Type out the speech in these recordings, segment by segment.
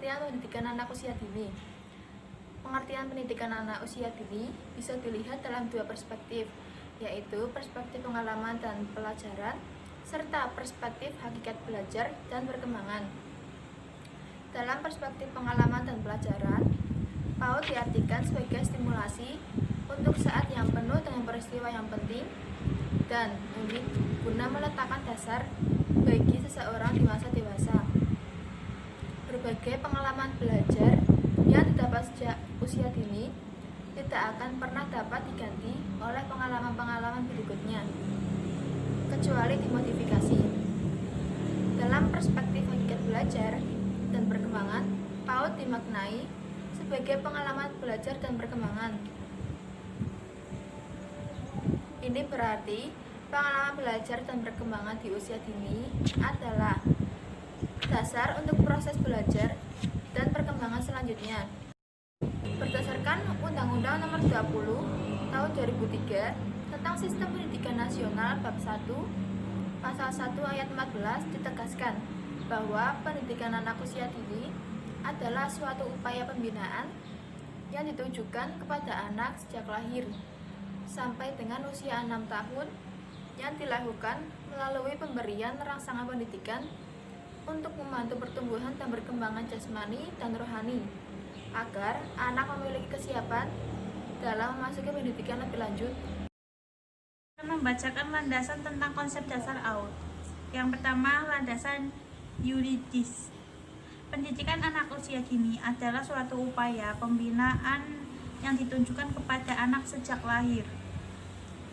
Pengertian pendidikan anak usia dini. Pengertian pendidikan anak usia dini bisa dilihat dalam dua perspektif, yaitu perspektif pengalaman dan pelajaran, serta perspektif hakikat belajar dan perkembangan. Dalam perspektif pengalaman dan pelajaran, PAUD diartikan sebagai stimulasi untuk saat yang penuh dengan peristiwa yang penting dan unik guna meletakkan dasar bagi seseorang di masa dewasa. Berbagai pengalaman belajar yang didapat sejak usia dini tidak akan pernah dapat diganti oleh pengalaman-pengalaman berikutnya, kecuali dimodifikasi. Dalam perspektif hakikat belajar dan perkembangan, PAUD dimaknai sebagai pengalaman belajar dan perkembangan. Ini berarti pengalaman belajar dan perkembangan di usia dini adalah dasar untuk proses belajar dan perkembangan selanjutnya. Berdasarkan Undang-Undang Nomor 20 Tahun 2003 tentang Sistem Pendidikan Nasional Bab 1 Pasal 1 Ayat 14 ditegaskan bahwa pendidikan anak usia dini adalah suatu upaya pembinaan yang ditujukan kepada anak sejak lahir sampai dengan usia 6 tahun yang dilakukan melalui pemberian rangsangan pendidikan untuk membantu pertumbuhan dan perkembangan jasmani dan rohani agar anak memiliki kesiapan dalam memasuki pendidikan lebih lanjut. Membacakan landasan tentang konsep dasar AUD. Yang pertama, landasan yuridis. Pendidikan anak usia dini adalah suatu upaya pembinaan yang ditunjukkan kepada anak sejak lahir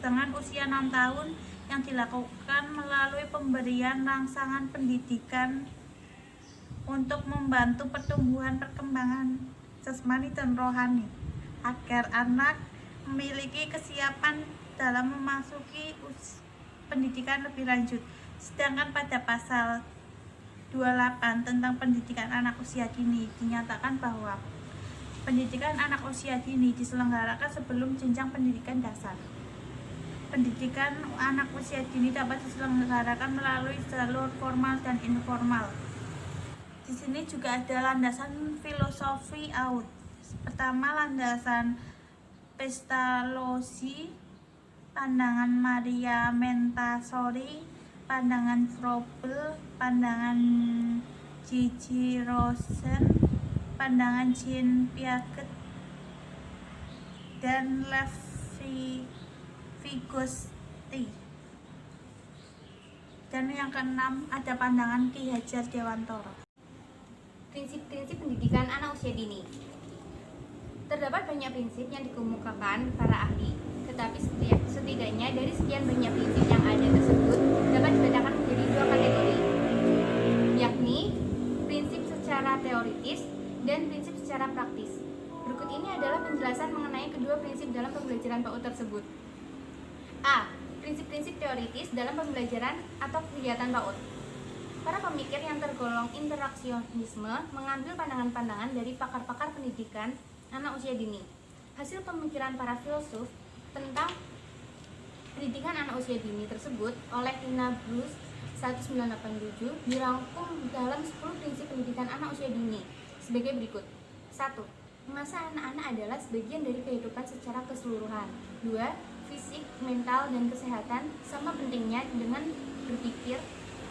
dengan usia 6 tahun yang dilakukan melalui pemberian rangsangan pendidikan untuk membantu pertumbuhan perkembangan jasmani dan rohani agar anak memiliki kesiapan dalam memasuki pendidikan lebih lanjut. Sedangkan pada pasal 28 tentang pendidikan anak usia dini dinyatakan bahwa pendidikan anak usia dini diselenggarakan sebelum jenjang pendidikan dasar. Pendidikan anak usia dini dapat diselenggarakan melalui jalur formal dan informal. Di sini juga ada landasan filosofi AUD. Pertama, landasan Pestalozzi, pandangan Maria Montessori, pandangan Froebel, pandangan Gigi Rosen, pandangan Jean Piaget, dan Levi Vygotsky. Dan yang keenam ada pandangan Ki Hajar Dewantara. Prinsip-prinsip pendidikan anak usia dini. Terdapat banyak prinsip yang dikemukakan para ahli, tetapi setidaknya dari sekian banyak prinsip yang ada tersebut dapat dibedakan menjadi dua kategori, yakni prinsip secara teoritis dan prinsip secara praktis. Berikut ini adalah penjelasan mengenai kedua prinsip dalam pembelajaran PAUD tersebut. A. Prinsip-prinsip teoritis dalam pembelajaran atau kegiatan PAUD. Para pemikir yang tergolong interaksionisme mengambil pandangan-pandangan dari pakar-pakar pendidikan anak usia dini. Hasil pemikiran para filsuf tentang pendidikan anak usia dini tersebut oleh Tina Bruce 1987 dirangkum dalam 10 prinsip pendidikan anak usia dini sebagai berikut. 1. Mengasuh anak-anak adalah sebagian dari kehidupan secara keseluruhan. 2. Fisik, mental, dan kesehatan sama pentingnya dengan berpikir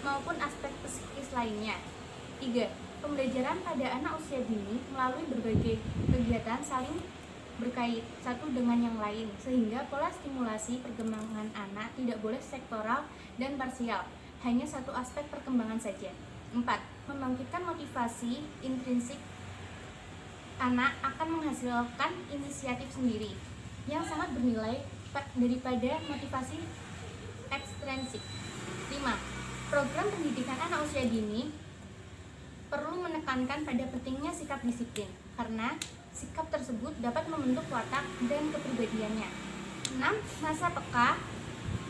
maupun aspek psikis lainnya. 3. Pembelajaran pada anak usia dini melalui berbagai kegiatan saling berkait satu dengan yang lain, sehingga pola stimulasi perkembangan anak tidak boleh sektoral dan parsial, hanya satu aspek perkembangan saja. 4. Membangkitkan motivasi intrinsik anak akan menghasilkan inisiatif sendiri yang sangat bernilai daripada motivasi ekstrinsik. 5. Program pendidikan anak usia dini perlu menekankan pada pentingnya sikap disiplin, karena sikap tersebut dapat membentuk watak dan kepribadiannya. 6. Masa peka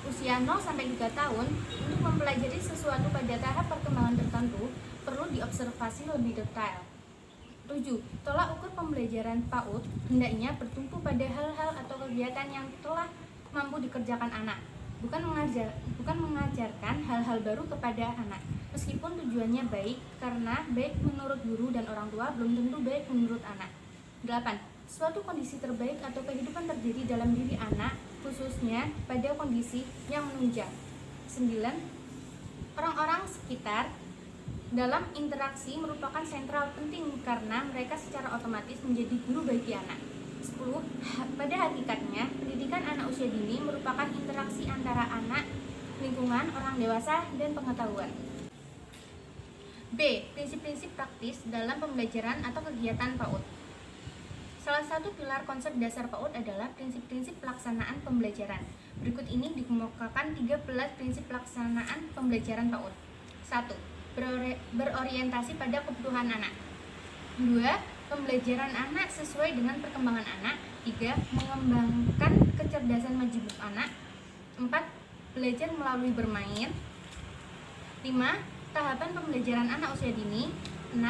usia 0-3 tahun untuk mempelajari sesuatu pada tahap perkembangan tertentu perlu diobservasi lebih detail. 7. Tolak ukur pembelajaran PAUD hendaknya bertumpu pada hal-hal atau kegiatan yang telah mampu dikerjakan anak, bukan mengajarkan hal-hal baru kepada anak. meskipun tujuannya baik, karena baik menurut guru dan orang tua belum tentu baik menurut anak. 8. Suatu kondisi terbaik atau kehidupan terjadi dalam diri anak, khususnya pada kondisi yang menunjang. 9. Orang-orang sekitar dalam interaksi merupakan sentral penting karena mereka secara otomatis menjadi guru bagi anak. 10. Pada hakikatnya, pendidikan anak usia dini merupakan interaksi antara anak, lingkungan, orang dewasa, dan pengetahuan. B. Prinsip-prinsip praktis dalam pembelajaran atau kegiatan PAUD. Salah satu pilar konsep dasar PAUD adalah prinsip-prinsip pelaksanaan pembelajaran. Berikut ini dikemukakan 13 prinsip pelaksanaan pembelajaran PAUD. 1. Berorientasi pada kebutuhan anak. 2. Pembelajaran anak sesuai dengan perkembangan anak. 3. Mengembangkan kecerdasan majemuk anak. 4. Belajar melalui bermain. 5. Tahapan pembelajaran anak usia dini. 6.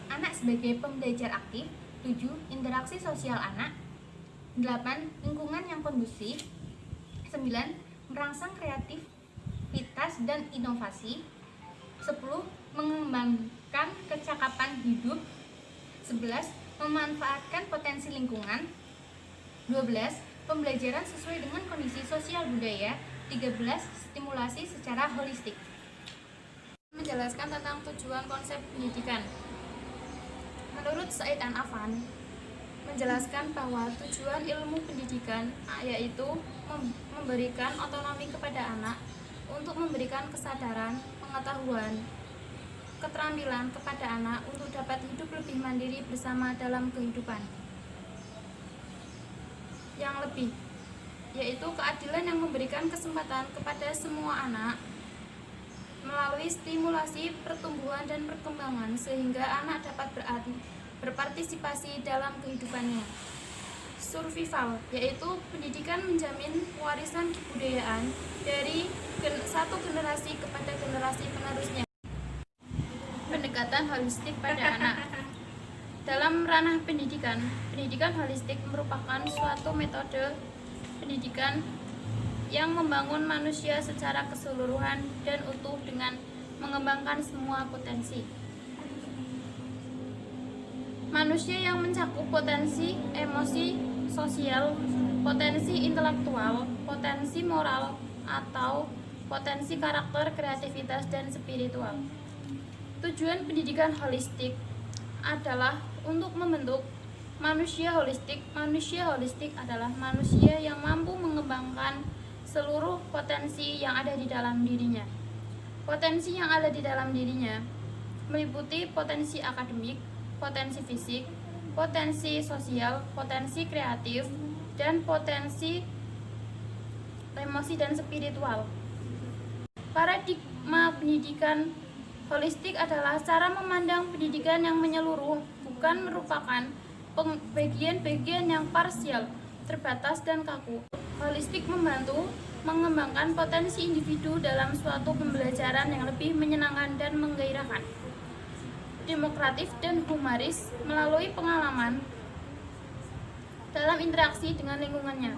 Anak sebagai pembelajar aktif. 7. Interaksi sosial anak. 8. Lingkungan yang kondusif. 9. Merangsang kreativitas dan inovasi. 10. Mengembangkan kecakapan hidup. 11. Memanfaatkan potensi lingkungan. 12. Pembelajaran sesuai dengan kondisi sosial budaya. 13. Stimulasi secara holistik. Menjelaskan tentang tujuan konsep pendidikan. Menurut Said An-Afan, menjelaskan bahwa tujuan ilmu pendidikan yaitu memberikan otonomi kepada anak untuk memberikan kesadaran, pengetahuan, keterampilan kepada anak untuk dapat hidup lebih mandiri bersama dalam kehidupan yang lebih, yaitu keadilan yang memberikan kesempatan kepada semua anak melalui stimulasi pertumbuhan dan perkembangan sehingga anak dapat berpartisipasi dalam kehidupannya. Survival, yaitu pendidikan menjamin warisan kebudayaan dari satu generasi kepada generasi penerusnya. Pendekatan holistik pada anak. Dalam ranah pendidikan, pendidikan holistik merupakan suatu metode pendidikan yang membangun manusia secara keseluruhan dan utuh dengan mengembangkan semua potensi. Manusia yang mencakup potensi emosi, sosial, potensi intelektual, potensi moral, atau potensi karakter, kreativitas, dan spiritual. Tujuan pendidikan holistik adalah untuk membentuk manusia holistik. Manusia holistik adalah manusia yang mampu mengembangkan seluruh potensi yang ada di dalam dirinya. Potensi yang ada di dalam dirinya meliputi potensi akademik, potensi fisik, potensi sosial, potensi kreatif, dan potensi emosi dan spiritual. Paradigma pendidikan holistik adalah cara memandang pendidikan yang menyeluruh, bukan merupakan bagian-bagian yang parsial, terbatas, dan kaku. Holistik membantu mengembangkan potensi individu dalam suatu pembelajaran yang lebih menyenangkan dan menggairahkan, demokratif dan humanis melalui pengalaman dalam interaksi dengan lingkungannya.